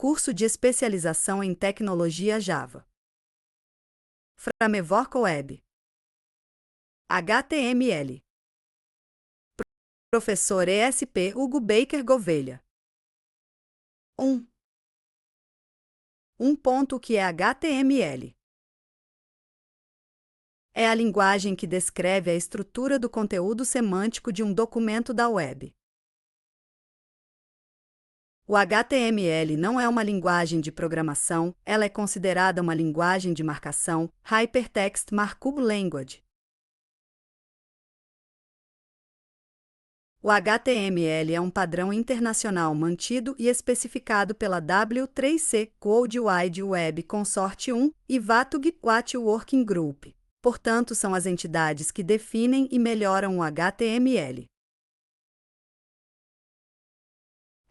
curso de especialização em tecnologia Java. Framework Web. HTML. Professor ESP Hugo Baker Gouveia. 1. O que é HTML? É a linguagem que descreve a estrutura do conteúdo semântico de um documento da web. O HTML não é uma linguagem de programação, ela é considerada uma linguagem de marcação, Hypertext Markup Language. O HTML é um padrão internacional mantido e especificado pela W3C Code Wide Web Consortium e VATUG Watch Working Group. Portanto, são as entidades que definem e melhoram o HTML.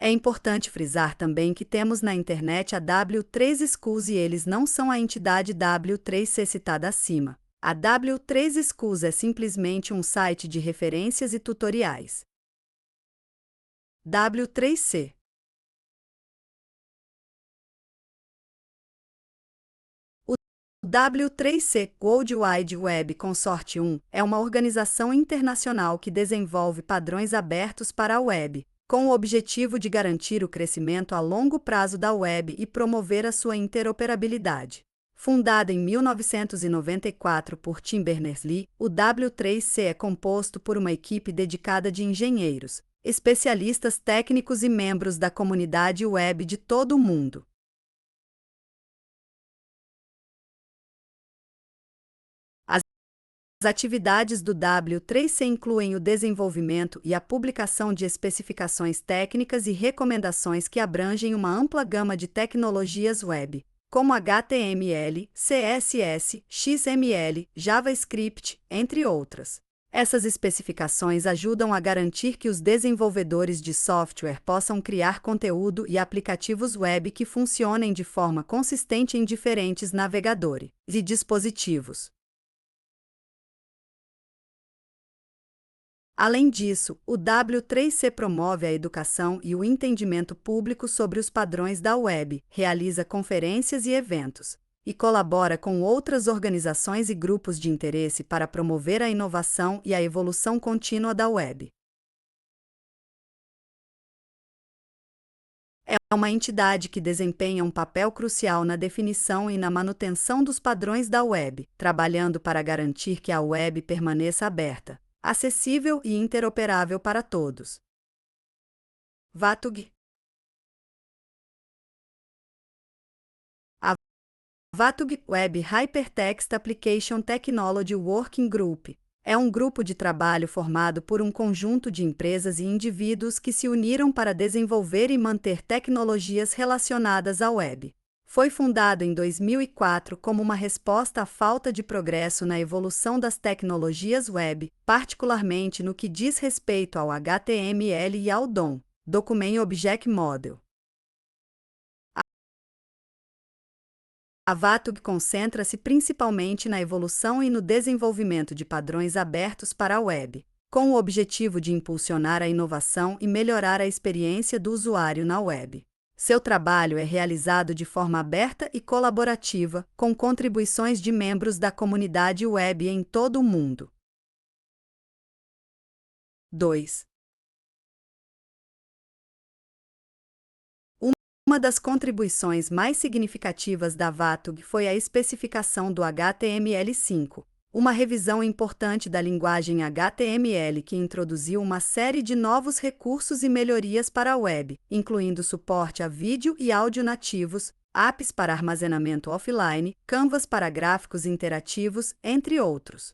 É importante frisar também que temos na internet a W3 Schools e eles não são a entidade W3C citada acima. A W3 Schools é simplesmente um site de referências e tutoriais. W3C. O W3C World Wide Web Consortium é uma organização internacional que desenvolve padrões abertos para a web, com o objetivo de garantir o crescimento a longo prazo da web e promover a sua interoperabilidade. Fundada em 1994 por Tim Berners-Lee, o W3C é composto por uma equipe dedicada de engenheiros, especialistas técnicos e membros da comunidade web de todo o mundo. As atividades do W3C incluem o desenvolvimento e a publicação de especificações técnicas e recomendações que abrangem uma ampla gama de tecnologias web, como HTML, CSS, XML, JavaScript, entre outras. Essas especificações ajudam a garantir que os desenvolvedores de software possam criar conteúdo e aplicativos web que funcionem de forma consistente em diferentes navegadores e dispositivos. Além disso, o W3C promove a educação e o entendimento público sobre os padrões da web, realiza conferências e eventos, e colabora com outras organizações e grupos de interesse para promover a inovação e a evolução contínua da web. É uma entidade que desempenha um papel crucial na definição e na manutenção dos padrões da web, trabalhando para garantir que a web permaneça aberta, acessível e interoperável para todos. VATUG. A VATUG Web Hypertext Application Technology Working Group é um grupo de trabalho formado por um conjunto de empresas e indivíduos que se uniram para desenvolver e manter tecnologias relacionadas à web. Foi fundado em 2004 como uma resposta à falta de progresso na evolução das tecnologias web, particularmente no que diz respeito ao HTML e ao DOM, Document Object Model. A VATUG concentra-se principalmente na evolução e no desenvolvimento de padrões abertos para a web, com o objetivo de impulsionar a inovação e melhorar a experiência do usuário na web. Seu trabalho é realizado de forma aberta e colaborativa, com contribuições de membros da comunidade web em todo o mundo. 2. Uma das contribuições mais significativas da VATUG foi a especificação do HTML5, uma revisão importante da linguagem HTML que introduziu uma série de novos recursos e melhorias para a web, incluindo suporte a vídeo e áudio nativos, apps para armazenamento offline, canvas para gráficos interativos, entre outros.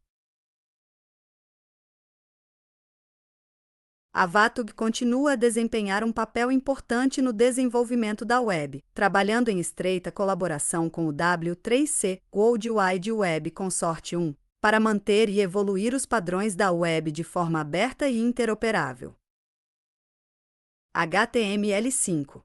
A VATUG continua a desempenhar um papel importante no desenvolvimento da web, trabalhando em estreita colaboração com o W3C World Wide Web Consortium, para manter e evoluir os padrões da web de forma aberta e interoperável. HTML5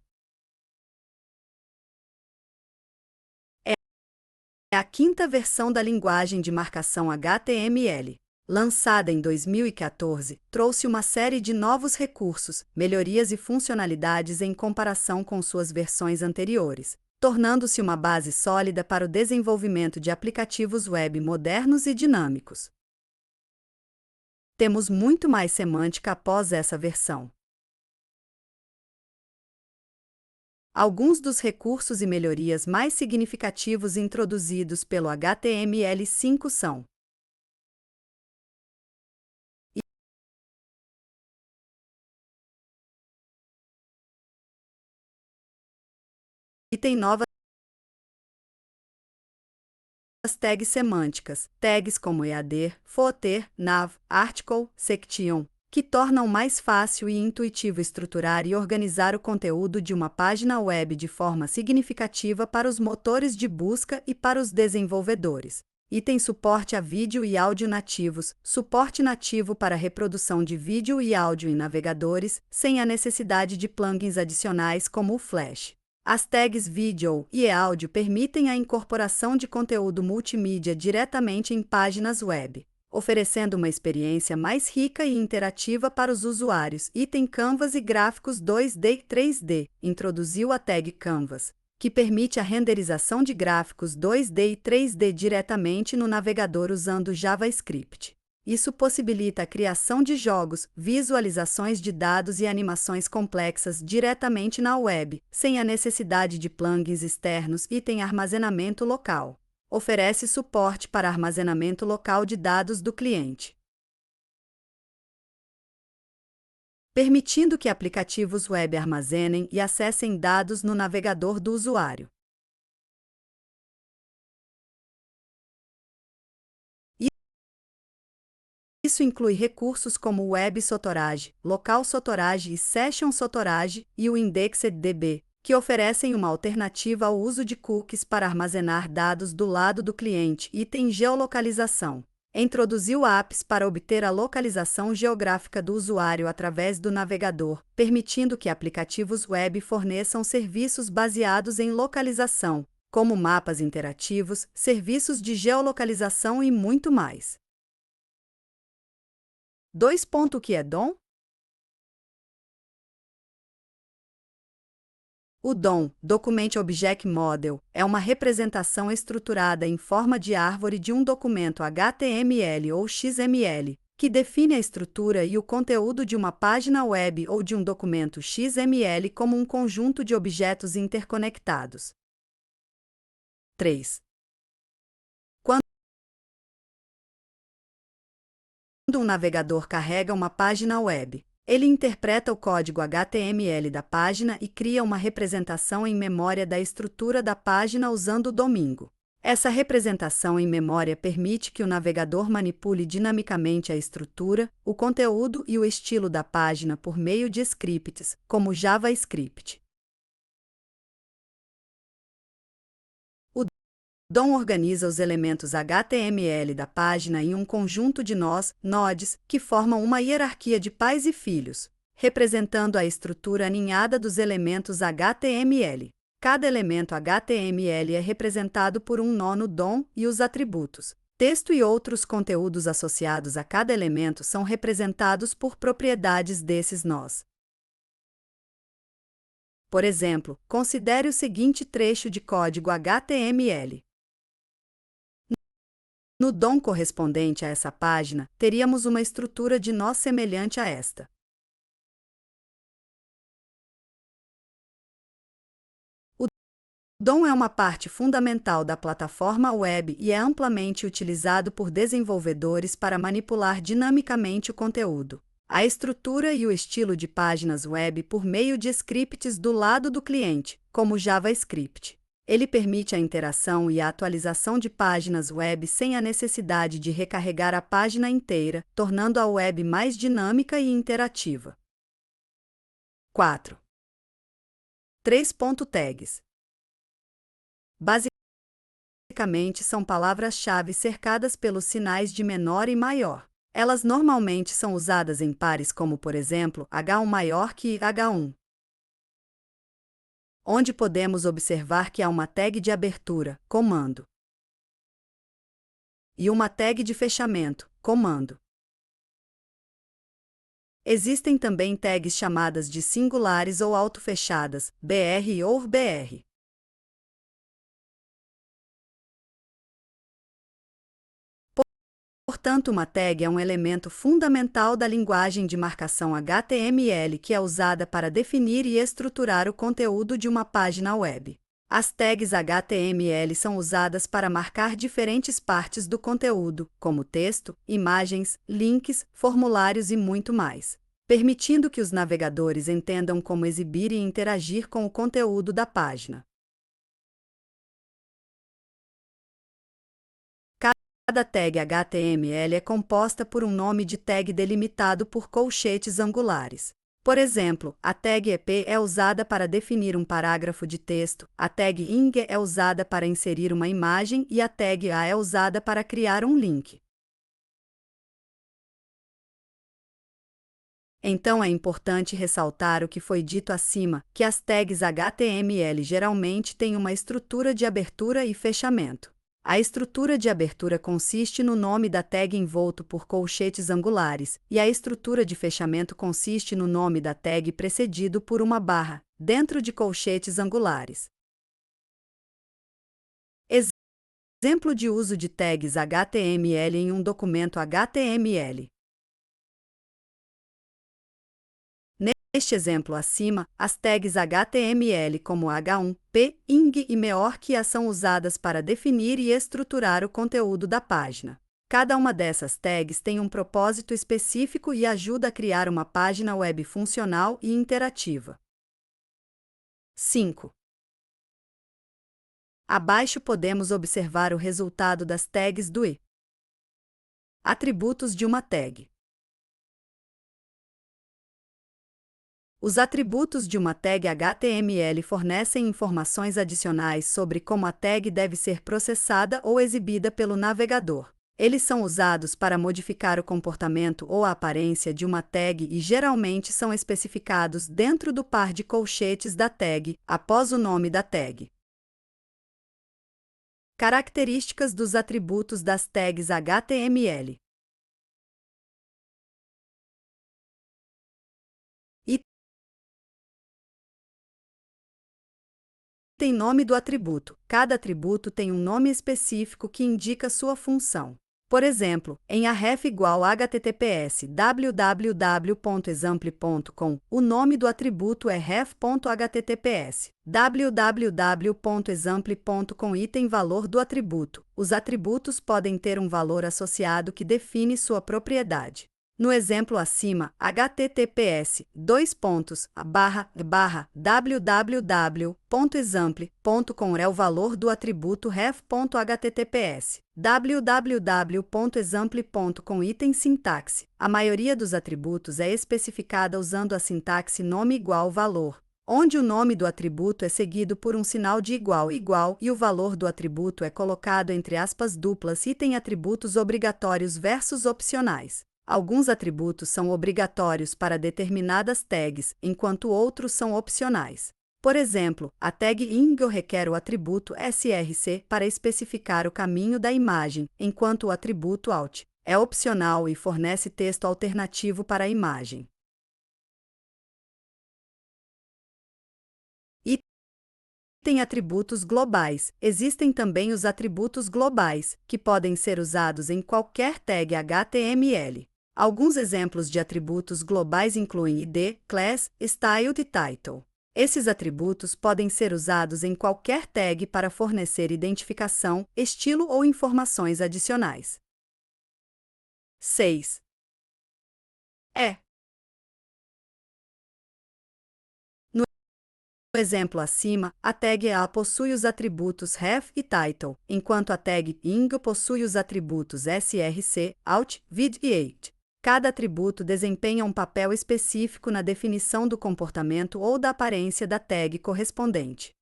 é a quinta versão da linguagem de marcação HTML. lançada em 2014, trouxe uma série de novos recursos, melhorias e funcionalidades em comparação com suas versões anteriores, tornando-se uma base sólida para o desenvolvimento de aplicativos web modernos e dinâmicos. Temos muito mais semântica após essa versão. Alguns dos recursos e melhorias mais significativos introduzidos pelo HTML5 são: item novas tags semânticas, tags como EAD, footer, nav, article, section, que tornam mais fácil e intuitivo estruturar e organizar o conteúdo de uma página web de forma significativa para os motores de busca e para os desenvolvedores. Item suporte a vídeo e áudio nativos, suporte nativo para reprodução de vídeo e áudio em navegadores, sem a necessidade de plugins adicionais como o Flash. As tags vídeo e áudio permitem a incorporação de conteúdo multimídia diretamente em páginas web, oferecendo uma experiência mais rica e interativa para os usuários. Item Canvas e gráficos 2D e 3D introduziu a tag Canvas, que permite a renderização de gráficos 2D e 3D diretamente no navegador usando JavaScript. Isso possibilita a criação de jogos, visualizações de dados e animações complexas diretamente na web, sem a necessidade de plugins externos. Item Armazenamento local. Oferece suporte para armazenamento local de dados do cliente, permitindo que aplicativos web armazenem e acessem dados no navegador do usuário. Isso inclui recursos como o Web Storage, Local Storage e Session Storage e o IndexedDB, que oferecem uma alternativa ao uso de cookies para armazenar dados do lado do cliente. Item Geolocalização. Introduziu apps para obter a localização geográfica do usuário através do navegador, permitindo que aplicativos web forneçam serviços baseados em localização, como mapas interativos, serviços de geolocalização e muito mais. O que é DOM? O DOM, Document Object Model, é uma representação estruturada em forma de árvore de um documento HTML ou XML, que define a estrutura e o conteúdo de uma página web ou de um documento XML como um conjunto de objetos interconectados. 3. Quando um navegador carrega uma página web, ele interpreta o código HTML da página e cria uma representação em memória da estrutura da página usando o domingo. Essa representação em memória permite que o navegador manipule dinamicamente a estrutura, o conteúdo e o estilo da página por meio de scripts, como JavaScript. O DOM organiza os elementos HTML da página em um conjunto de nós, nodes, que formam uma hierarquia de pais e filhos, representando a estrutura aninhada dos elementos HTML. Cada elemento HTML é representado por um nó no DOM e os atributos, texto e outros conteúdos associados a cada elemento são representados por propriedades desses nós. Por exemplo, considere o seguinte trecho de código HTML. No DOM correspondente a essa página, teríamos uma estrutura de nó semelhante a esta. O DOM é uma parte fundamental da plataforma web e é amplamente utilizado por desenvolvedores para manipular dinamicamente o conteúdo, a estrutura e o estilo de páginas web por meio de scripts do lado do cliente, como JavaScript. Ele permite a interação e a atualização de páginas web sem a necessidade de recarregar a página inteira, tornando a web mais dinâmica e interativa. 4. 3. Tags. Basicamente são palavras-chave cercadas pelos sinais de menor e maior. Elas normalmente são usadas em pares como, por exemplo, H1 maior que H1. Onde podemos observar que há uma tag de abertura, comando. e uma tag de fechamento, comando. Existem também tags chamadas de singulares ou autofechadas, BR ou BR. Portanto, uma tag é um elemento fundamental da linguagem de marcação HTML que é usada para definir e estruturar o conteúdo de uma página web. As tags HTML são usadas para marcar diferentes partes do conteúdo, como texto, imagens, links, formulários e muito mais, permitindo que os navegadores entendam como exibir e interagir com o conteúdo da página. Cada tag HTML é composta por um nome de tag delimitado por colchetes angulares. Por exemplo, a tag EP é usada para definir um parágrafo de texto, a tag ING é usada para inserir uma imagem e a tag A é usada para criar um link. Então é importante ressaltar o que foi dito acima, que as tags HTML geralmente têm uma estrutura de abertura e fechamento. A estrutura de abertura consiste no nome da tag envolto por colchetes angulares, e a estrutura de fechamento consiste no nome da tag precedido por uma barra, dentro de colchetes angulares. Exemplo de uso de tags HTML em um documento HTML. Neste exemplo acima, as tags HTML como H1, P, ING e MEORC são usadas para definir e estruturar o conteúdo da página. Cada uma dessas tags tem um propósito específico e ajuda a criar uma página web funcional e interativa. 5. Abaixo podemos observar o resultado das tags do I. Atributos de uma tag. Os atributos de uma tag HTML fornecem informações adicionais sobre como a tag deve ser processada ou exibida pelo navegador. Eles são usados para modificar o comportamento ou a aparência de uma tag e geralmente são especificados dentro do par de colchetes da tag, após o nome da tag. Características dos atributos das tags HTML. Tem nome do atributo. Cada atributo tem um nome específico que indica sua função. Por exemplo, em aref igual https www.example.com, o nome do atributo é ref.https. www.example.com item valor do atributo. Os atributos podem ter um valor associado que define sua propriedade. No exemplo acima, https://www.example.com é o valor do atributo ref.https. www.example.com item sintaxe. A maioria dos atributos é especificada usando a sintaxe nome igual valor, onde o nome do atributo é seguido por um sinal de igual e o valor do atributo é colocado entre aspas duplas e tem atributos obrigatórios versus opcionais. Alguns atributos são obrigatórios para determinadas tags, enquanto outros são opcionais. Por exemplo, a tag ING requer o atributo src para especificar o caminho da imagem, enquanto o atributo alt é opcional e fornece texto alternativo para a imagem. E tem atributos globais. Existem também os atributos globais, que podem ser usados em qualquer tag HTML. Alguns exemplos de atributos globais incluem ID, Class, Style e Title. Esses atributos podem ser usados em qualquer tag para fornecer identificação, estilo ou informações adicionais. 6. No exemplo acima, a tag A possui os atributos ref e title, enquanto a tag ING possui os atributos src, alt, vid e age. Cada atributo desempenha um papel específico na definição do comportamento ou da aparência da tag correspondente.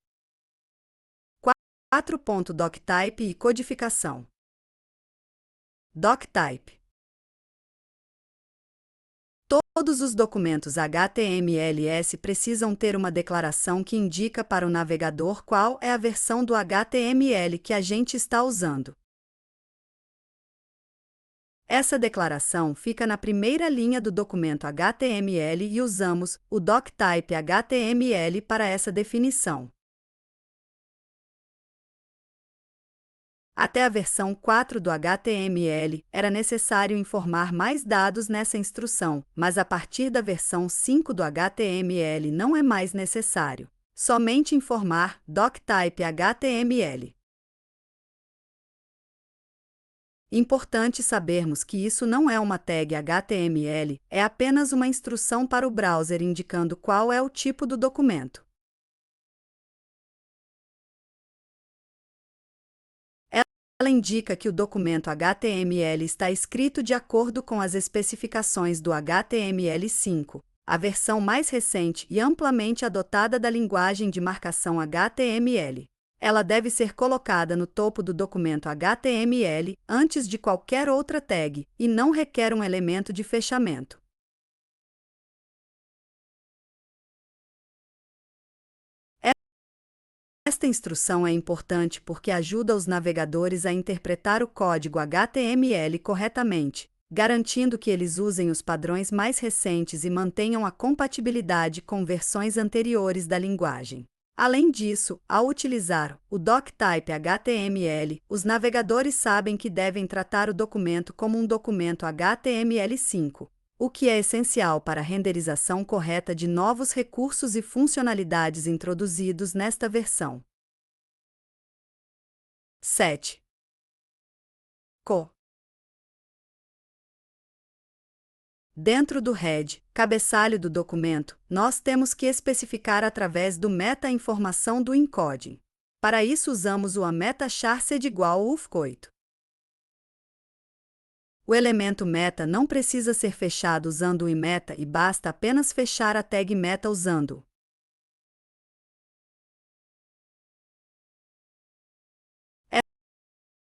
4. Doctype e codificação. Doctype. Todos os documentos HTMLS precisam ter uma declaração que indica para o navegador qual é a versão do HTML que a gente está usando. Essa declaração fica na primeira linha do documento HTML e usamos o doctype HTML para essa definição. Até a versão 4 do HTML, era necessário informar mais dados nessa instrução, mas a partir da versão 5 do HTML não é mais necessário. Somente informar doctype HTML. Importante sabermos que isso não é uma tag HTML, é apenas uma instrução para o browser indicando qual é o tipo do documento. Ela indica que o documento HTML está escrito de acordo com as especificações do HTML5, a versão mais recente e amplamente adotada da linguagem de marcação HTML. Ela deve ser colocada no topo do documento HTML antes de qualquer outra tag e não requer um elemento de fechamento. Esta instrução é importante porque ajuda os navegadores a interpretar o código HTML corretamente, garantindo que eles usem os padrões mais recentes e mantenham a compatibilidade com versões anteriores da linguagem. Além disso, ao utilizar o doctype HTML, os navegadores sabem que devem tratar o documento como um documento HTML5, o que é essencial para a renderização correta de novos recursos e funcionalidades introduzidos nesta versão. 7. Dentro do head, cabeçalho do documento, nós temos que especificar através do meta-informação do encoding. Para isso usamos o meta-char igual ao UF8. O elemento meta não precisa ser fechado usando o imeta e basta apenas fechar a tag meta usando.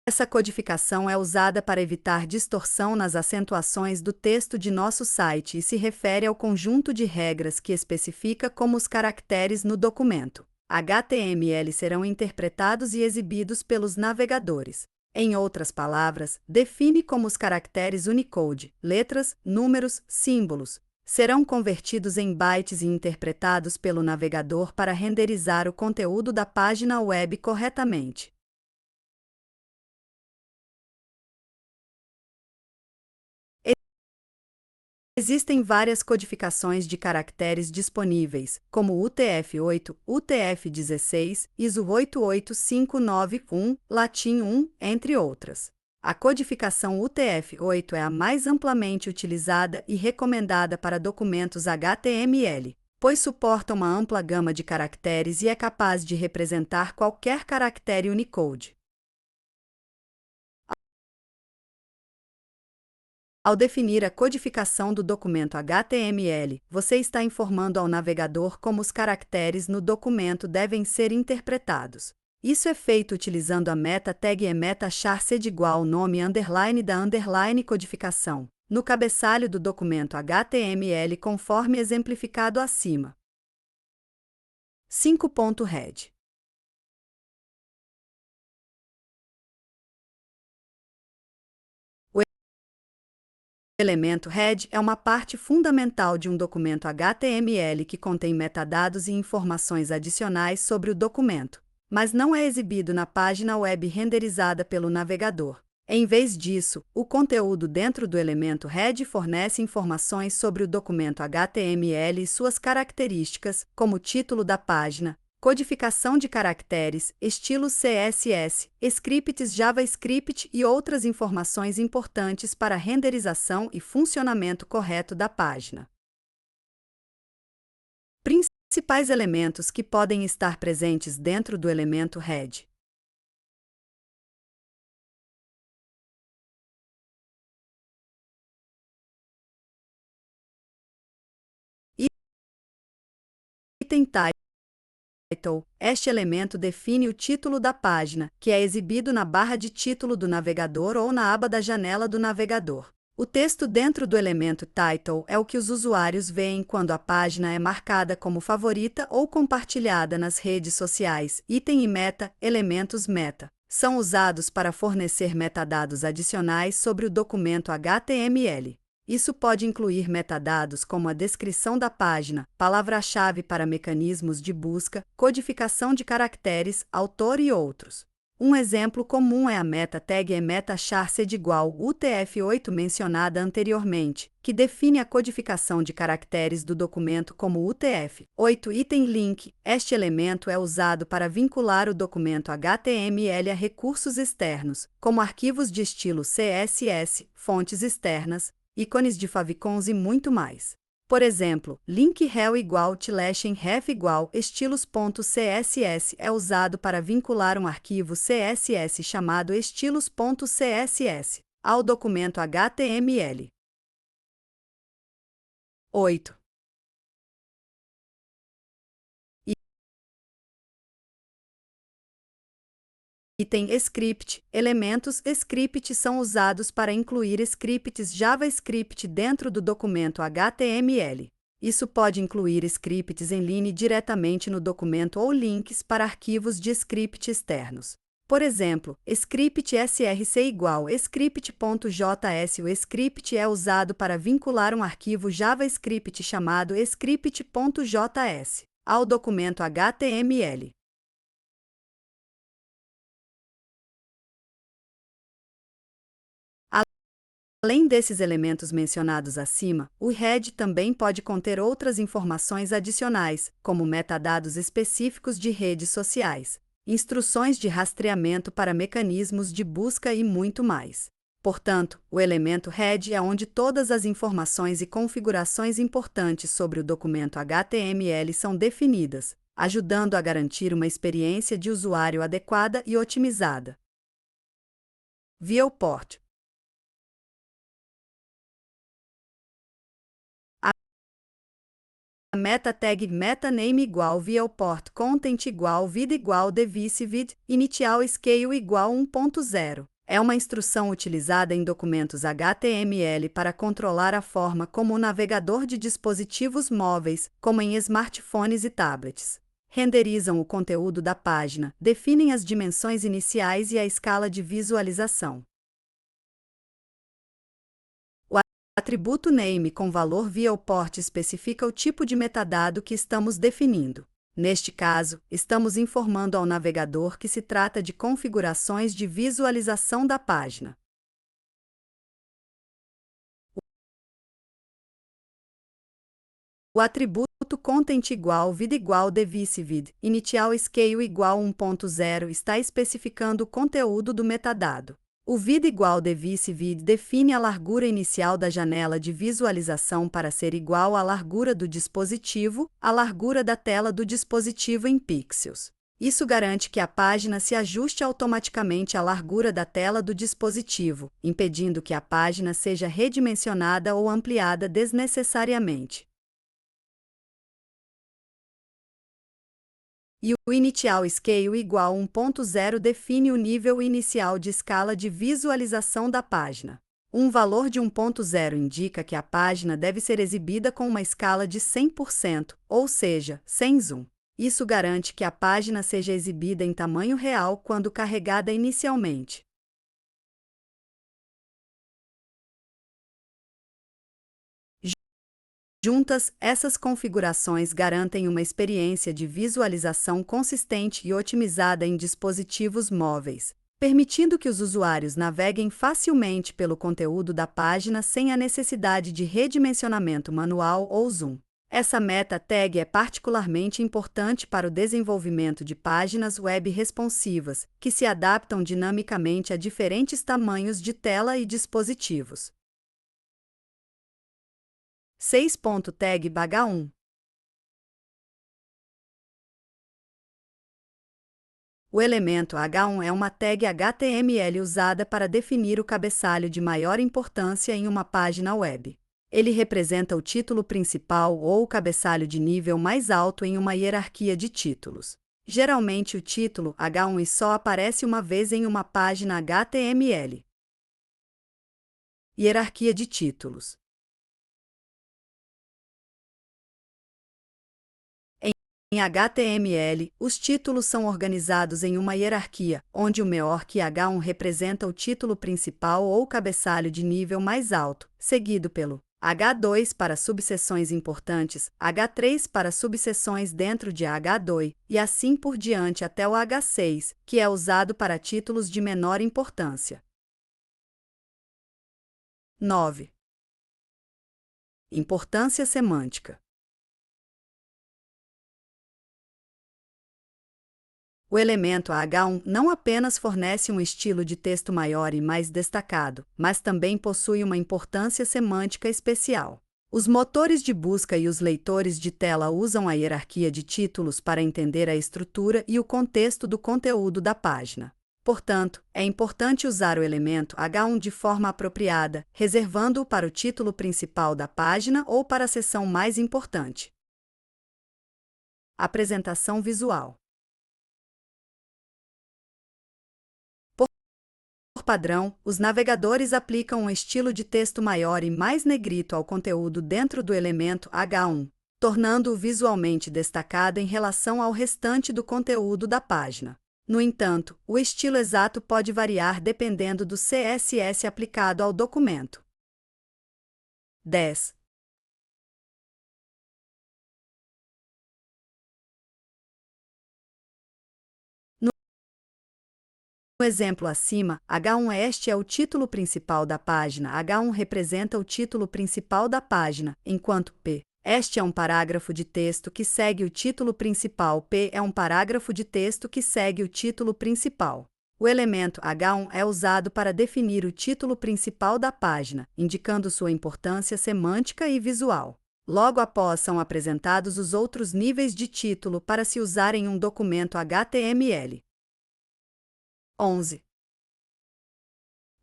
Essa codificação é usada para evitar distorção nas acentuações do texto de nosso site e se refere ao conjunto de regras que especifica como os caracteres no documento HTML serão interpretados e exibidos pelos navegadores. Em outras palavras, define como os caracteres Unicode, letras, números, símbolos, serão convertidos em bytes e interpretados pelo navegador para renderizar o conteúdo da página web corretamente. Existem várias codificações de caracteres disponíveis, como UTF-8, UTF-16, ISO 88591, Latim 1, entre outras. A codificação UTF-8 é a mais amplamente utilizada e recomendada para documentos HTML, pois suporta uma ampla gama de caracteres e é capaz de representar qualquer caractere Unicode. Ao definir a codificação do documento HTML, você está informando ao navegador como os caracteres no documento devem ser interpretados. Isso é feito utilizando a meta tag meta-char igual ao nome underline da underline codificação, no cabeçalho do documento HTML conforme exemplificado acima. 5.head. O elemento head é uma parte fundamental de um documento HTML que contém metadados e informações adicionais sobre o documento, mas não é exibido na página web renderizada pelo navegador. Em vez disso, o conteúdo dentro do elemento head fornece informações sobre o documento HTML e suas características, como o título da página, codificação de caracteres, estilos CSS, scripts JavaScript e outras informações importantes para a renderização e funcionamento correto da página. Principais elementos que podem estar presentes dentro do elemento head. Item title. Este elemento define o título da página, que é exibido na barra de título do navegador ou na aba da janela do navegador. O texto dentro do elemento title é o que os usuários veem quando a página é marcada como favorita ou compartilhada nas redes sociais. Item e meta, elementos meta. São usados para fornecer metadados adicionais sobre o documento HTML. Isso pode incluir metadados como a descrição da página, palavra-chave para mecanismos de busca, codificação de caracteres, autor e outros. Um exemplo comum é a meta tag meta-charced igual UTF-8 mencionada anteriormente, que define a codificação de caracteres do documento como UTF-8 item link. Este elemento é usado para vincular o documento HTML a recursos externos, como arquivos de estilo CSS, fontes externas, ícones de favicons e muito mais. Por exemplo, link rel igual /ref igual estilos.css é usado para vincular um arquivo CSS chamado estilos.css ao documento HTML. 8. Item script. Elementos script são usados para incluir scripts JavaScript dentro do documento HTML. Isso pode incluir scripts em line diretamente no documento ou links para arquivos de script externos. Por exemplo, script src igual script.js. O script é usado para vincular um arquivo JavaScript chamado script.js ao documento HTML. Além desses elementos mencionados acima, o head também pode conter outras informações adicionais, como metadados específicos de redes sociais, instruções de rastreamento para mecanismos de busca e muito mais. Portanto, o elemento head é onde todas as informações e configurações importantes sobre o documento HTML são definidas, ajudando a garantir uma experiência de usuário adequada e otimizada. Viewport. A meta tag metaname igual viewport content igual vid igual device vid initial scale igual 1.0. É uma instrução utilizada em documentos HTML para controlar a forma como o navegador de dispositivos móveis, como em smartphones e tablets, renderizam o conteúdo da página, definem as dimensões iniciais e a escala de visualização. O atributo name com valor viewport especifica o tipo de metadado que estamos definindo. Neste caso, estamos informando ao navegador que se trata de configurações de visualização da página. O atributo content igual vid igual device vid initial scale igual 1.0 está especificando o conteúdo do metadado. O vid igual device vid define a largura inicial da janela de visualização para ser igual à largura do dispositivo, a largura da tela do dispositivo em pixels. Isso garante que a página se ajuste automaticamente à largura da tela do dispositivo, impedindo que a página seja redimensionada ou ampliada desnecessariamente. E o initial scale igual 1.0 define o nível inicial de escala de visualização da página. Um valor de 1.0 indica que a página deve ser exibida com uma escala de 100%, ou seja, sem zoom. Isso garante que a página seja exibida em tamanho real quando carregada inicialmente. Juntas, essas configurações garantem uma experiência de visualização consistente e otimizada em dispositivos móveis, permitindo que os usuários naveguem facilmente pelo conteúdo da página sem a necessidade de redimensionamento manual ou zoom. Essa meta tag é particularmente importante para o desenvolvimento de páginas web responsivas, que se adaptam dinamicamente a diferentes tamanhos de tela e dispositivos. 6. Tag H1. O elemento H1 é uma tag HTML usada para definir o cabeçalho de maior importância em uma página web. Ele representa o título principal ou o cabeçalho de nível mais alto em uma hierarquia de títulos. Geralmente o título H1 só aparece uma vez em uma página HTML. Hierarquia de títulos. Em HTML, os títulos são organizados em uma hierarquia, onde o maior que H1 representa o título principal ou cabeçalho de nível mais alto, seguido pelo H2 para subseções importantes, H3 para subseções dentro de H2, e assim por diante até o H6, que é usado para títulos de menor importância. 9. Importância semântica. O elemento H1 não apenas fornece um estilo de texto maior e mais destacado, mas também possui uma importância semântica especial. Os motores de busca e os leitores de tela usam a hierarquia de títulos para entender a estrutura e o contexto do conteúdo da página. Portanto, é importante usar o elemento H1 de forma apropriada, reservando-o para o título principal da página ou para a seção mais importante. Apresentação visual. Por padrão, os navegadores aplicam um estilo de texto maior e mais negrito ao conteúdo dentro do elemento H1, tornando-o visualmente destacado em relação ao restante do conteúdo da página. No entanto, o estilo exato pode variar dependendo do CSS aplicado ao documento. 10. No exemplo acima, H1 este é o título principal da página, H1 representa o título principal da página, enquanto P este é um parágrafo de texto que segue o título principal, P é um parágrafo de texto que segue o título principal. O elemento H1 é usado para definir o título principal da página, indicando sua importância semântica e visual. Logo após são apresentados os outros níveis de título para se usar em um documento HTML. 11.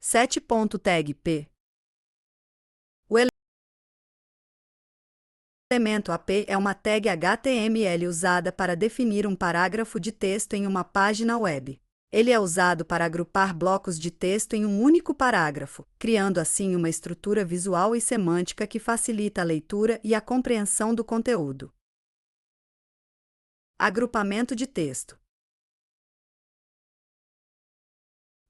7.tag P. O elemento AP é uma tag HTML usada para definir um parágrafo de texto em uma página web. Ele é usado para agrupar blocos de texto em um único parágrafo, criando assim uma estrutura visual e semântica que facilita a leitura e a compreensão do conteúdo. Agrupamento de texto.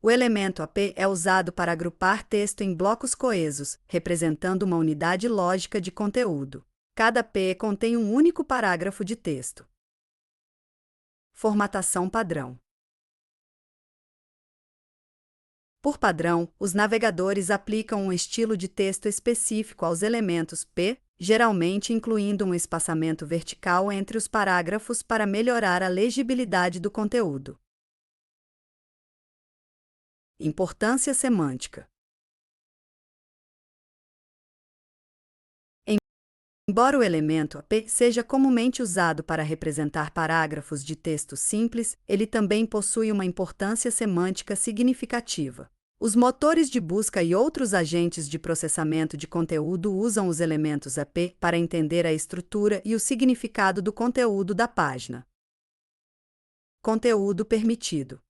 O elemento AP é usado para agrupar texto em blocos coesos, representando uma unidade lógica de conteúdo. Cada P contém um único parágrafo de texto. Formatação padrão. Por padrão, os navegadores aplicam um estilo de texto específico aos elementos P, geralmente incluindo um espaçamento vertical entre os parágrafos para melhorar a legibilidade do conteúdo. Importância semântica. Embora o elemento AP seja comumente usado para representar parágrafos de texto simples, ele também possui uma importância semântica significativa. Os motores de busca e outros agentes de processamento de conteúdo usam os elementos AP para entender a estrutura e o significado do conteúdo da página. Conteúdo permitido.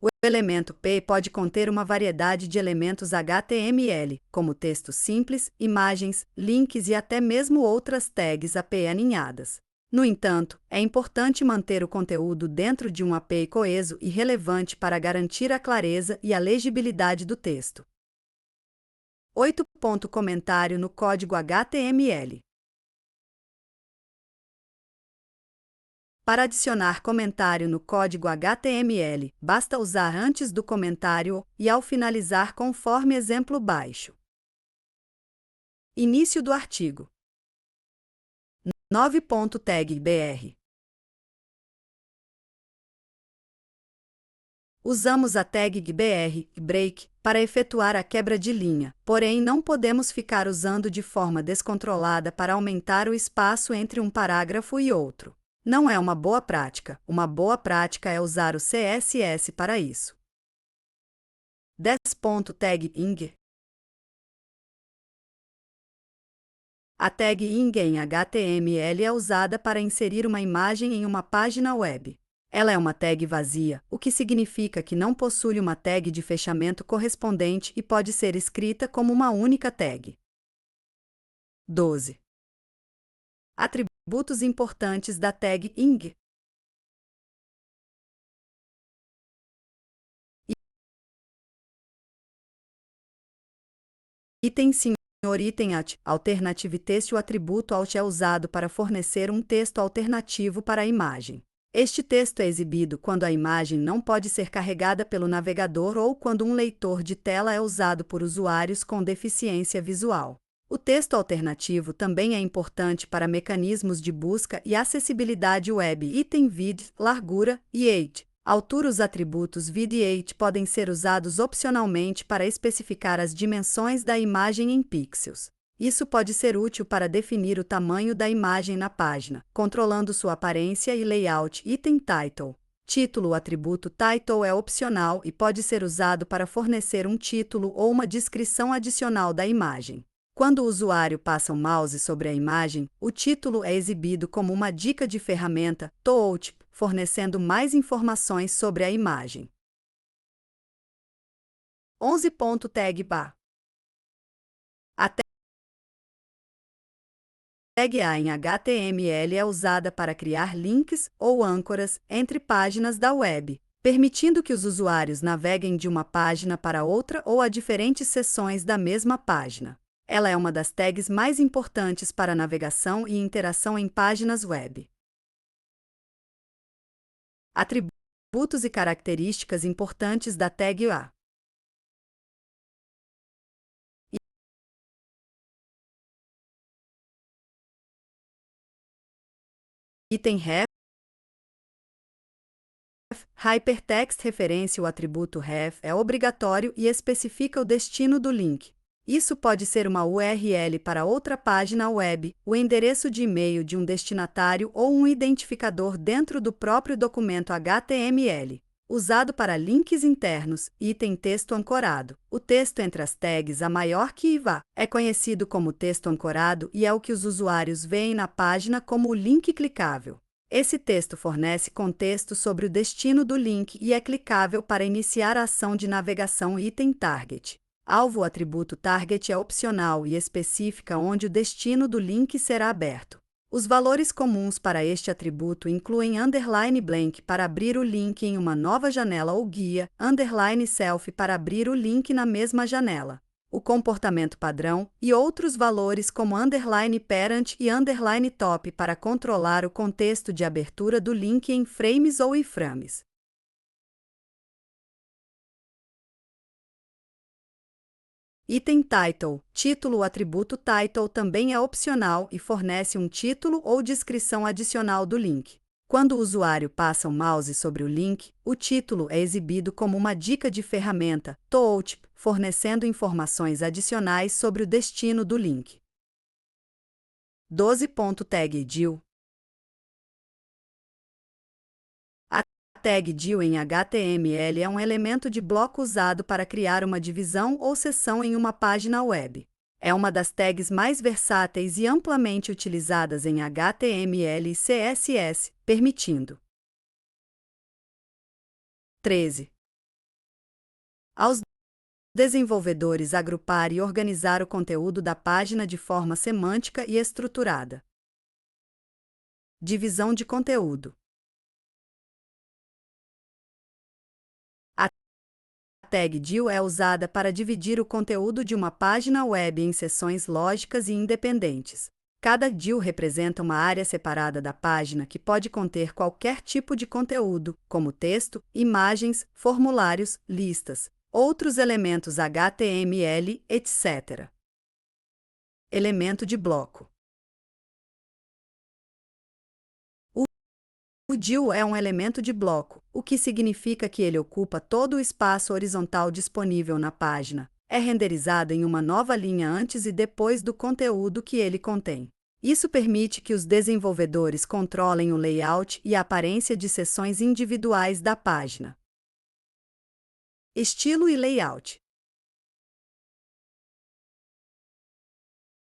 O elemento P pode conter uma variedade de elementos HTML, como texto simples, imagens, links e até mesmo outras tags AP aninhadas. No entanto, é importante manter o conteúdo dentro de um AP coeso e relevante para garantir a clareza e a legibilidade do texto. 8. Comentário no código HTML. Para adicionar comentário no código HTML, basta usar antes do comentário e ao finalizar conforme exemplo abaixo. Início do artigo. 9.tag BR. Usamos a tag BR, break, para efetuar a quebra de linha, porém não podemos ficar usando de forma descontrolada para aumentar o espaço entre um parágrafo e outro. Não é uma boa prática. Uma boa prática é usar o CSS para isso. 10.tag ing. A tag ing em HTML é usada para inserir uma imagem em uma página web. Ela é uma tag vazia, o que significa que não possui uma tag de fechamento correspondente e pode ser escrita como uma única tag. 12. Atributos importantes da tag ing. Item senhor item at. Alternative text. O atributo alt é usado para fornecer um texto alternativo para a imagem. Este texto é exibido quando a imagem não pode ser carregada pelo navegador ou quando um leitor de tela é usado por usuários com deficiência visual. O texto alternativo também é importante para mecanismos de busca e acessibilidade web. Item width, largura e height. Altura. Os atributos width e height podem ser usados opcionalmente para especificar as dimensões da imagem em pixels. Isso pode ser útil para definir o tamanho da imagem na página, controlando sua aparência e layout. Item title. Título. O atributo title é opcional e pode ser usado para fornecer um título ou uma descrição adicional da imagem. Quando o usuário passa o mouse sobre a imagem, o título é exibido como uma dica de ferramenta touch, fornecendo mais informações sobre a imagem. 11. Tag bar. A tag A em HTML é usada para criar links ou âncoras entre páginas da web, permitindo que os usuários naveguem de uma página para outra ou a diferentes seções da mesma página. Ela é uma das tags mais importantes para navegação e interação em páginas web. Atributos e características importantes da tag A. Item ref. Hypertext referência. O atributo ref é obrigatório e especifica o destino do link. Isso pode ser uma URL para outra página web, o endereço de e-mail de um destinatário ou um identificador dentro do próprio documento HTML. Usado para links internos. Item texto ancorado. O texto entre as tags A maior que IVA é conhecido como texto ancorado e é o que os usuários veem na página como o link clicável. Esse texto fornece contexto sobre o destino do link e é clicável para iniciar a ação de navegação. Item target. Alvo. O atributo target é opcional e especifica onde o destino do link será aberto. Os valores comuns para este atributo incluem _blank para abrir o link em uma nova janela ou guia, _self para abrir o link na mesma janela, o comportamento padrão e outros valores como _parent e _top para controlar o contexto de abertura do link em frames ou iframes. Item title. Título. O atributo title também é opcional e fornece um título ou descrição adicional do link. Quando o usuário passa o mouse sobre o link, o título é exibido como uma dica de ferramenta touch, fornecendo informações adicionais sobre o destino do link. 12. Tag div. A tag div em HTML é um elemento de bloco usado para criar uma divisão ou seção em uma página web. É uma das tags mais versáteis e amplamente utilizadas em HTML e CSS, permitindo 13. Aos desenvolvedores agrupar e organizar o conteúdo da página de forma semântica e estruturada. Divisão de conteúdo. A tag div é usada para dividir o conteúdo de uma página web em seções lógicas e independentes. Cada div representa uma área separada da página que pode conter qualquer tipo de conteúdo, como texto, imagens, formulários, listas, outros elementos HTML, etc. Elemento de bloco. O div é um elemento de bloco, o que significa que ele ocupa todo o espaço horizontal disponível na página. É renderizado em uma nova linha antes e depois do conteúdo que ele contém. Isso permite que os desenvolvedores controlem o layout e a aparência de seções individuais da página. Estilo e layout.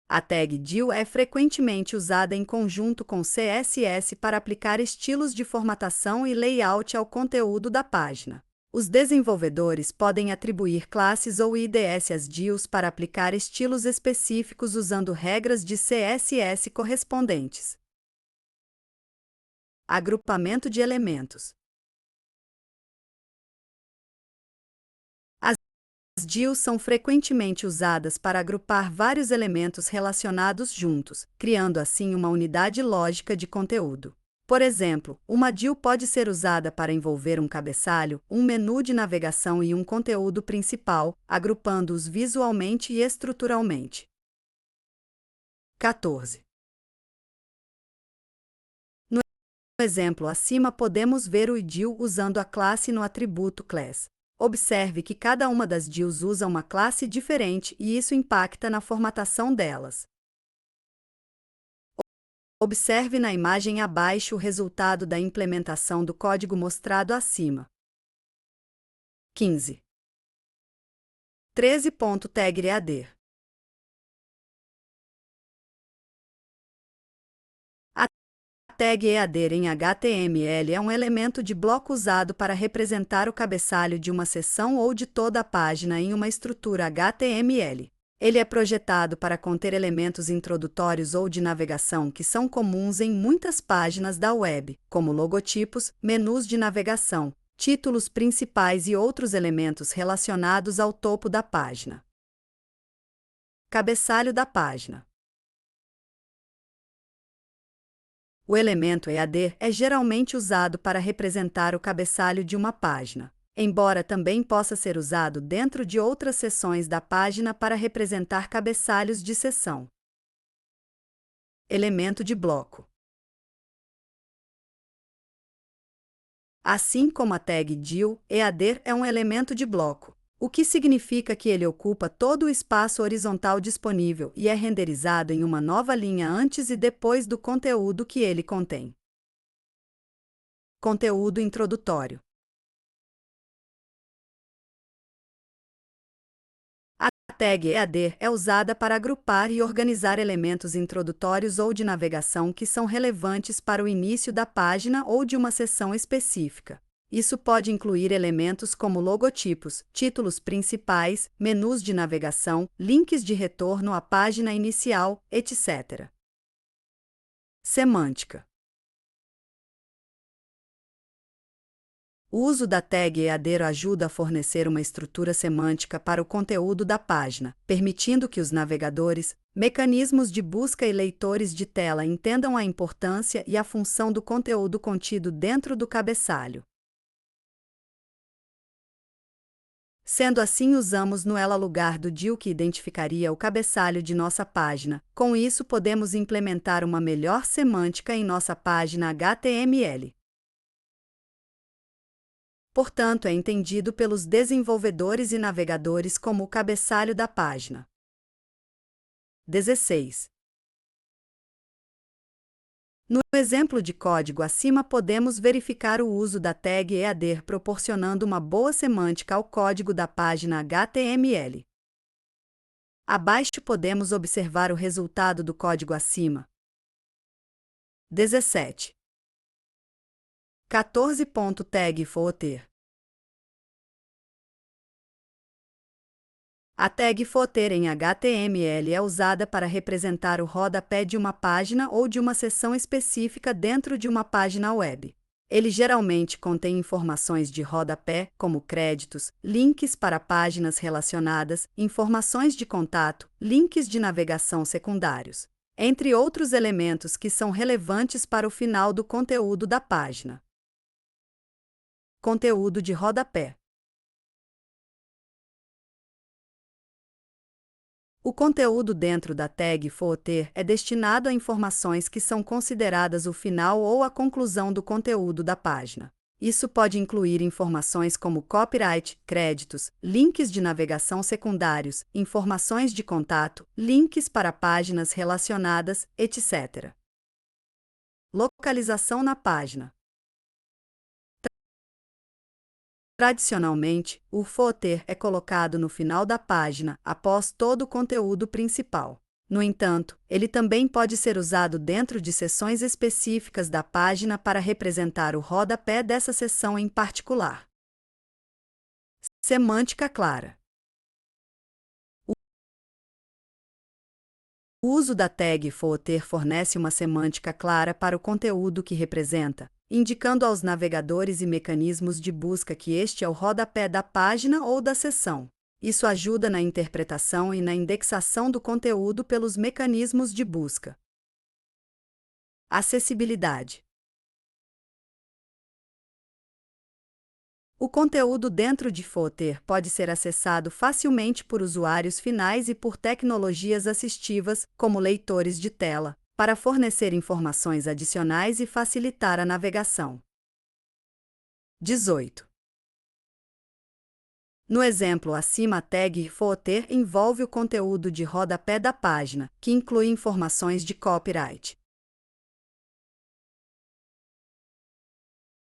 A tag div é frequentemente usada em conjunto com CSS para aplicar estilos de formatação e layout ao conteúdo da página. Os desenvolvedores podem atribuir classes ou IDs às divs para aplicar estilos específicos usando regras de CSS correspondentes. Agrupamento de elementos. As DILs são frequentemente usadas para agrupar vários elementos relacionados juntos, criando assim uma unidade lógica de conteúdo. Por exemplo, uma DIL pode ser usada para envolver um cabeçalho, um menu de navegação e um conteúdo principal, agrupando-os visualmente e estruturalmente. 14. No exemplo acima podemos ver o DIL usando a classe no atributo class. Observe que cada uma das DILs usa uma classe diferente e isso impacta na formatação delas. Observe na imagem abaixo o resultado da implementação do código mostrado acima. 15. 13.tag-eader. A tag EADER em HTML é um elemento de bloco usado para representar o cabeçalho de uma seção ou de toda a página em uma estrutura HTML. Ele é projetado para conter elementos introdutórios ou de navegação que são comuns em muitas páginas da web, como logotipos, menus de navegação, títulos principais e outros elementos relacionados ao topo da página. Cabeçalho da página. O elemento EADER é geralmente usado para representar o cabeçalho de uma página, embora também possa ser usado dentro de outras seções da página para representar cabeçalhos de seção. Elemento de bloco. Assim como a tag DIL, EADER é um elemento de bloco, o que significa que ele ocupa todo o espaço horizontal disponível e é renderizado em uma nova linha antes e depois do conteúdo que ele contém. Conteúdo introdutório. A tag EADER é usada para agrupar e organizar elementos introdutórios ou de navegação que são relevantes para o início da página ou de uma seção específica. Isso pode incluir elementos como logotipos, títulos principais, menus de navegação, links de retorno à página inicial, etc. Semântica. O uso da tag EADER ajuda a fornecer uma estrutura semântica para o conteúdo da página, permitindo que os navegadores, mecanismos de busca e leitores de tela entendam a importância e a função do conteúdo contido dentro do cabeçalho. Sendo assim, usamos no ela lugar do DIL que identificaria o cabeçalho de nossa página. Com isso, podemos implementar uma melhor semântica em nossa página HTML. Portanto, é entendido pelos desenvolvedores e navegadores como o cabeçalho da página. 16. No exemplo de código acima podemos verificar o uso da tag EADER proporcionando uma boa semântica ao código da página HTML. Abaixo podemos observar o resultado do código acima. 17. 14.tag-footer. A tag footer em HTML é usada para representar o rodapé de uma página ou de uma seção específica dentro de uma página web. Ele geralmente contém informações de rodapé, como créditos, links para páginas relacionadas, informações de contato, links de navegação secundários, entre outros elementos que são relevantes para o final do conteúdo da página. Conteúdo de rodapé. O conteúdo dentro da tag footer é destinado a informações que são consideradas o final ou a conclusão do conteúdo da página. Isso pode incluir informações como copyright, créditos, links de navegação secundários, informações de contato, links para páginas relacionadas, etc. Localização na página. Tradicionalmente, o footer é colocado no final da página, após todo o conteúdo principal. No entanto, ele também pode ser usado dentro de seções específicas da página para representar o rodapé dessa seção em particular. Semântica clara. O uso da tag footer fornece uma semântica clara para o conteúdo que representa, indicando aos navegadores e mecanismos de busca que este é o rodapé da página ou da seção. Isso ajuda na interpretação e na indexação do conteúdo pelos mecanismos de busca. Acessibilidade. O conteúdo dentro de Footer pode ser acessado facilmente por usuários finais e por tecnologias assistivas, como leitores de tela, para fornecer informações adicionais e facilitar a navegação. 18. No exemplo acima, a tag Footer envolve o conteúdo de rodapé da página, que inclui informações de copyright.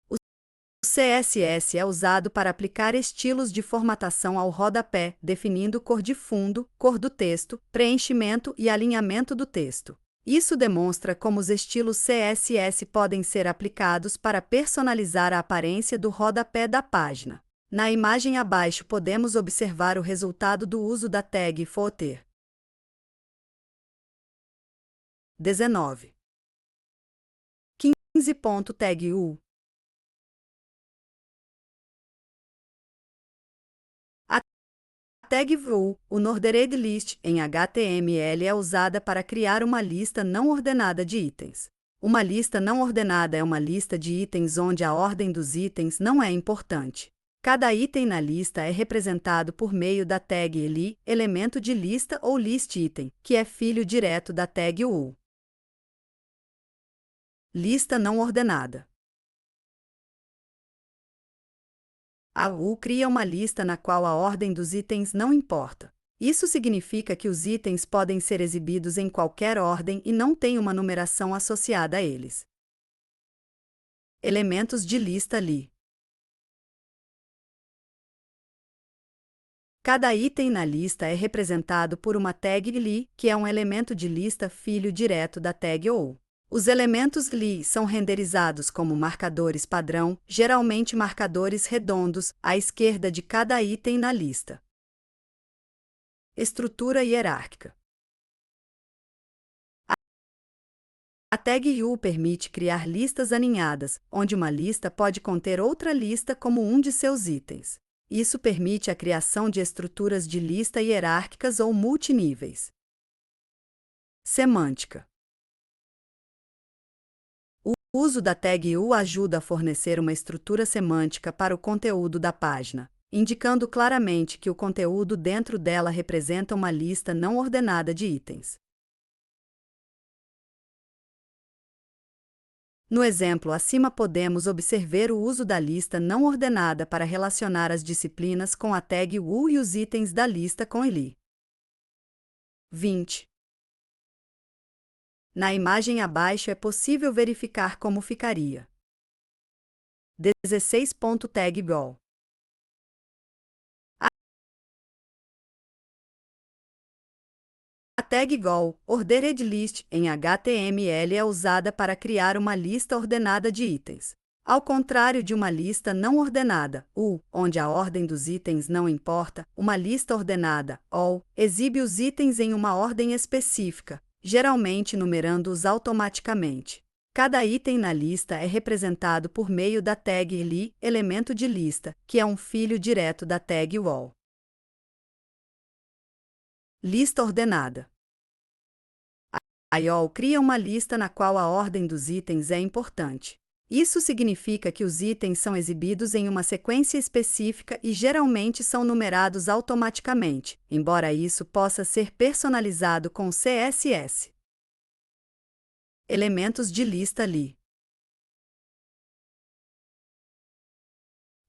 O CSS é usado para aplicar estilos de formatação ao rodapé, definindo cor de fundo, cor do texto, preenchimento e alinhamento do texto. Isso demonstra como os estilos CSS podem ser aplicados para personalizar a aparência do rodapé da página. Na imagem abaixo podemos observar o resultado do uso da tag Footer. 19. 15.tag U. A tag view, o ordered list, em HTML é usada para criar uma lista não ordenada de itens. Uma lista não ordenada é uma lista de itens onde a ordem dos itens não é importante. Cada item na lista é representado por meio da tag li, elemento de lista ou list item, que é filho direto da tag U. Lista não ordenada. A U cria uma lista na qual a ordem dos itens não importa. Isso significa que os itens podem ser exibidos em qualquer ordem e não tem uma numeração associada a eles. Elementos de lista li. Cada item na lista é representado por uma tag li, que é um elemento de lista filho direto da tag ou. Os elementos li são renderizados como marcadores padrão, geralmente marcadores redondos, à esquerda de cada item na lista. Estrutura hierárquica. A tag U permite criar listas aninhadas, onde uma lista pode conter outra lista como um de seus itens. Isso permite a criação de estruturas de lista hierárquicas ou multiníveis. Semântica. O uso da tag U ajuda a fornecer uma estrutura semântica para o conteúdo da página, indicando claramente que o conteúdo dentro dela representa uma lista não ordenada de itens. No exemplo acima podemos observar o uso da lista não ordenada para relacionar as disciplinas com a tag U e os itens da lista com ele. 20. Na imagem abaixo é possível verificar como ficaria. 16.tag goal. A tag goal, ordered list, em HTML é usada para criar uma lista ordenada de itens. Ao contrário de uma lista não ordenada, U, onde a ordem dos itens não importa, uma lista ordenada, all, exibe os itens em uma ordem específica, geralmente numerando-os automaticamente. Cada item na lista é representado por meio da tag li, elemento de lista, que é um filho direto da tag all. Lista ordenada. A IOL cria uma lista na qual a ordem dos itens é importante. Isso significa que os itens são exibidos em uma sequência específica e geralmente são numerados automaticamente, embora isso possa ser personalizado com CSS. Elementos de lista li.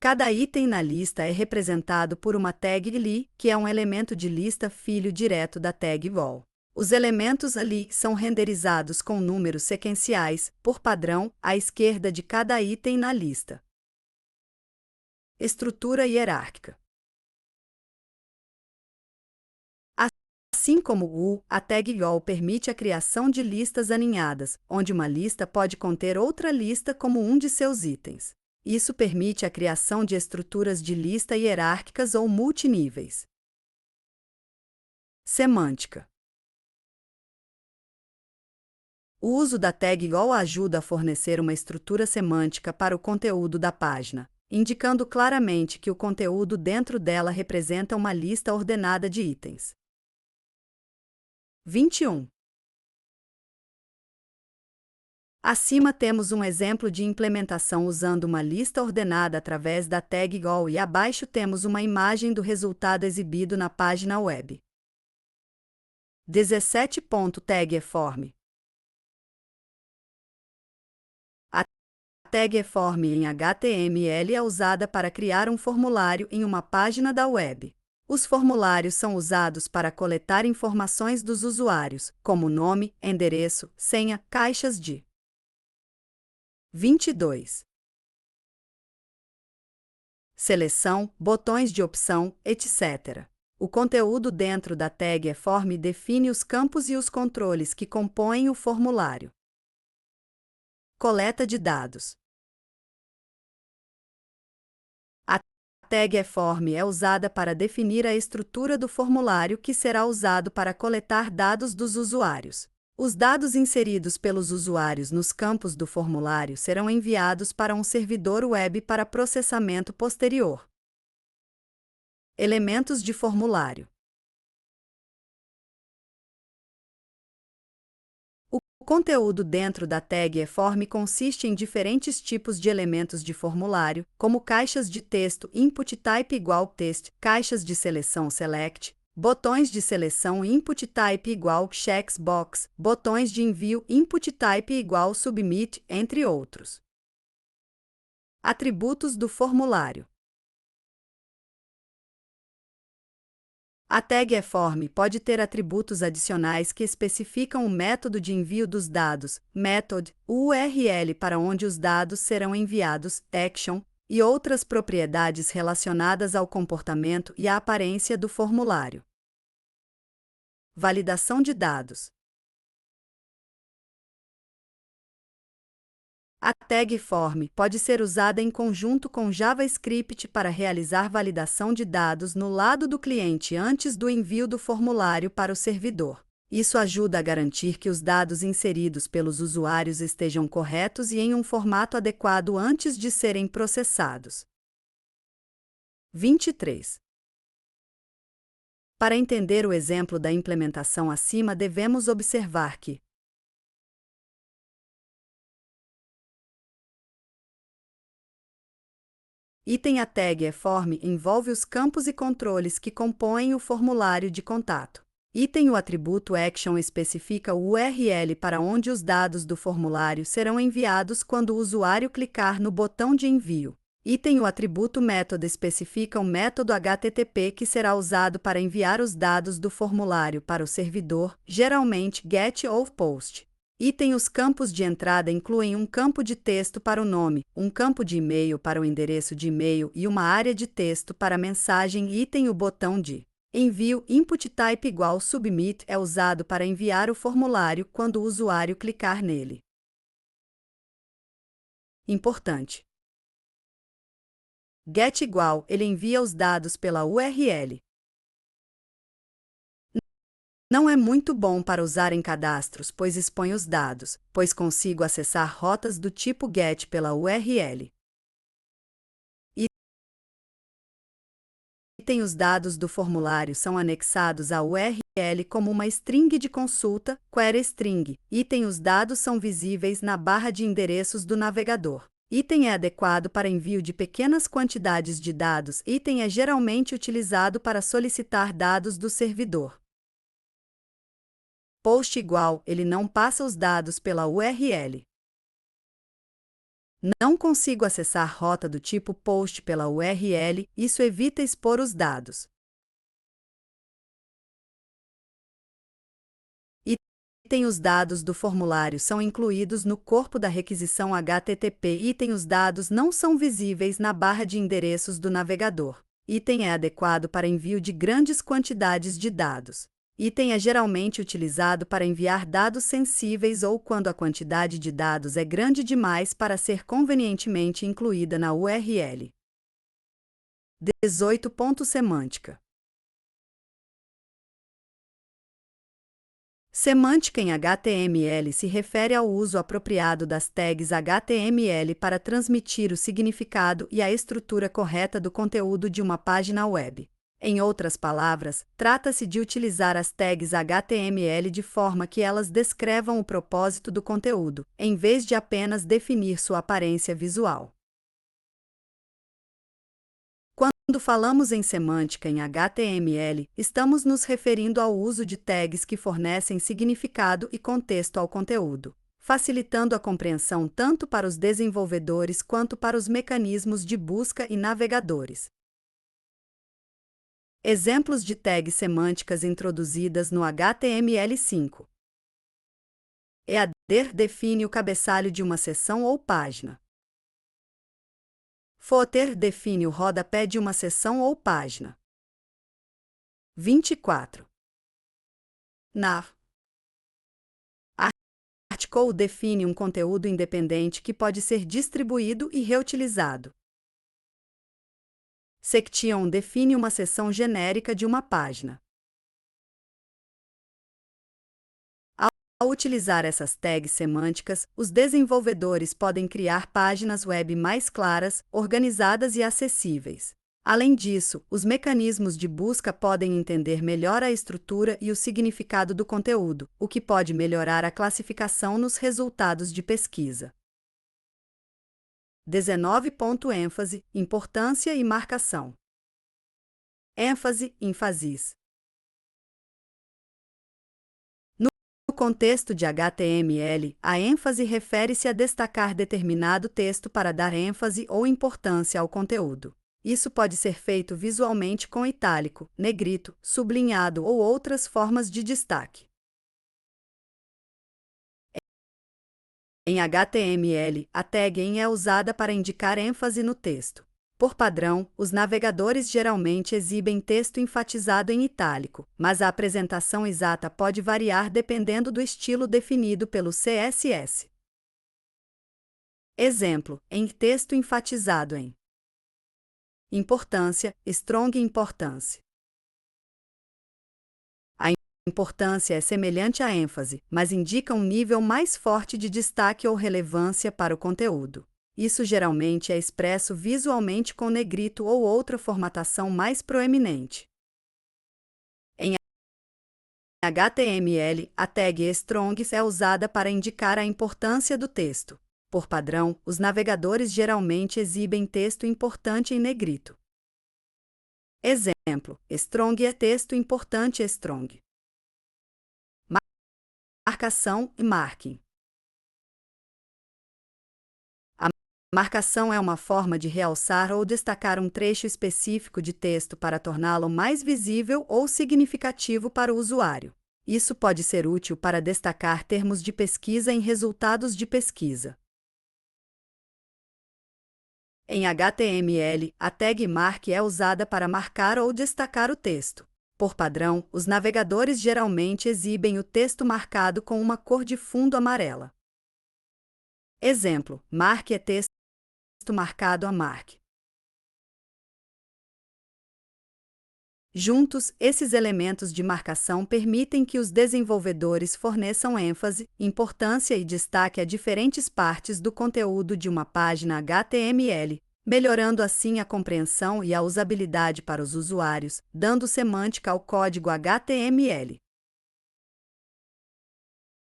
Cada item na lista é representado por uma tag li, que é um elemento de lista filho direto da tag vol. Os elementos ali são renderizados com números sequenciais, por padrão, à esquerda de cada item na lista. Estrutura hierárquica. Assim como o U, a tag all permite a criação de listas aninhadas, onde uma lista pode conter outra lista como um de seus itens. Isso permite a criação de estruturas de lista hierárquicas ou multiníveis. Semântica. O uso da tag igual ajuda a fornecer uma estrutura semântica para o conteúdo da página, indicando claramente que o conteúdo dentro dela representa uma lista ordenada de itens. 21. Acima temos um exemplo de implementação usando uma lista ordenada através da tag igual e abaixo temos uma imagem do resultado exibido na página web. 17. Tag-eform. A tag-eform em HTML é usada para criar um formulário em uma página da web. Os formulários são usados para coletar informações dos usuários, como nome, endereço, senha, caixas de 22. Seleção, botões de opção, etc. O conteúdo dentro da tag-eform define os campos e os controles que compõem o formulário. Coleta de dados. A tag-eform é usada para definir a estrutura do formulário que será usado para coletar dados dos usuários. Os dados inseridos pelos usuários nos campos do formulário serão enviados para um servidor web para processamento posterior. Elementos de formulário. O conteúdo dentro da tag-eform consiste em diferentes tipos de elementos de formulário, como caixas de texto input type igual text, caixas de seleção select, botões de seleção input type igual checkbox, botões de envio input type igual submit, entre outros. Atributos do formulário. A tag-eform pode ter atributos adicionais que especificam o método de envio dos dados, method, o URL para onde os dados serão enviados, action, e outras propriedades relacionadas ao comportamento e à aparência do formulário. Validação de dados. A tag-form pode ser usada em conjunto com JavaScript para realizar validação de dados no lado do cliente antes do envio do formulário para o servidor. Isso ajuda a garantir que os dados inseridos pelos usuários estejam corretos e em um formato adequado antes de serem processados. 23. Para entender o exemplo da implementação acima, devemos observar que item a tag-eform envolve os campos e controles que compõem o formulário de contato. Item o atributo action especifica o URL para onde os dados do formulário serão enviados quando o usuário clicar no botão de envio. Item o atributo method especifica o método HTTP que será usado para enviar os dados do formulário para o servidor, geralmente GET ou POST. Item os campos de entrada incluem um campo de texto para o nome, um campo de e-mail para o endereço de e-mail e uma área de texto para a mensagem. Item o botão de envio input type igual submit é usado para enviar o formulário quando o usuário clicar nele. Importante. Get igual, ele envia os dados pela URL. Não é muito bom para usar em cadastros, pois expõe os dados, pois consigo acessar rotas do tipo GET pela URL. Item os dados do formulário são anexados à URL como uma string de consulta, query string. Item os dados são visíveis na barra de endereços do navegador. Item é adequado para envio de pequenas quantidades de dados. Item é geralmente utilizado para solicitar dados do servidor. Post igual, ele não passa os dados pela URL. Não consigo acessar rota do tipo post pela URL, isso evita expor os dados. Item os dados do formulário são incluídos no corpo da requisição HTTP. Item os dados não são visíveis na barra de endereços do navegador. Item é adequado para envio de grandes quantidades de dados. Item é geralmente utilizado para enviar dados sensíveis ou quando a quantidade de dados é grande demais para ser convenientemente incluída na URL. 18. Semântica. Semântica em HTML se refere ao uso apropriado das tags HTML para transmitir o significado e a estrutura correta do conteúdo de uma página web. Em outras palavras, trata-se de utilizar as tags HTML de forma que elas descrevam o propósito do conteúdo, em vez de apenas definir sua aparência visual. Quando falamos em semântica em HTML, estamos nos referindo ao uso de tags que fornecem significado e contexto ao conteúdo, facilitando a compreensão tanto para os desenvolvedores quanto para os mecanismos de busca e navegadores. Exemplos de tags semânticas introduzidas no HTML5. Header define o cabeçalho de uma seção ou página. Footer define o rodapé de uma seção ou página. 24. Nav. Article define um conteúdo independente que pode ser distribuído e reutilizado. Section define uma seção genérica de uma página. Ao utilizar essas tags semânticas, os desenvolvedores podem criar páginas web mais claras, organizadas e acessíveis. Além disso, os mecanismos de busca podem entender melhor a estrutura e o significado do conteúdo, o que pode melhorar a classificação nos resultados de pesquisa. 19. ênfase, importância e marcação. ênfase, ênfases. No contexto de HTML, a ênfase refere-se a destacar determinado texto para dar ênfase ou importância ao conteúdo. Isso pode ser feito visualmente com itálico, negrito, sublinhado ou outras formas de destaque. Em HTML, a tag em é usada para indicar ênfase no texto. Por padrão, os navegadores geralmente exibem texto enfatizado em itálico, mas a apresentação exata pode variar dependendo do estilo definido pelo CSS. Exemplo, em texto enfatizado em importância, strong importance. A importância é semelhante à ênfase, mas indica um nível mais forte de destaque ou relevância para o conteúdo. Isso geralmente é expresso visualmente com negrito ou outra formatação mais proeminente. Em HTML, a tag strong é usada para indicar a importância do texto. Por padrão, os navegadores geralmente exibem texto importante em negrito. Exemplo: strong é texto importante strong. Marcação e marking. Marcação é uma forma de realçar ou destacar um trecho específico de texto para torná-lo mais visível ou significativo para o usuário. Isso pode ser útil para destacar termos de pesquisa em resultados de pesquisa. Em HTML, a tag mark é usada para marcar ou destacar o texto. Por padrão, os navegadores geralmente exibem o texto marcado com uma cor de fundo amarela. Exemplo: mark é texto marcado a mark. Juntos, esses elementos de marcação permitem que os desenvolvedores forneçam ênfase, importância e destaque a diferentes partes do conteúdo de uma página HTML, melhorando assim a compreensão e a usabilidade para os usuários, dando semântica ao código HTML.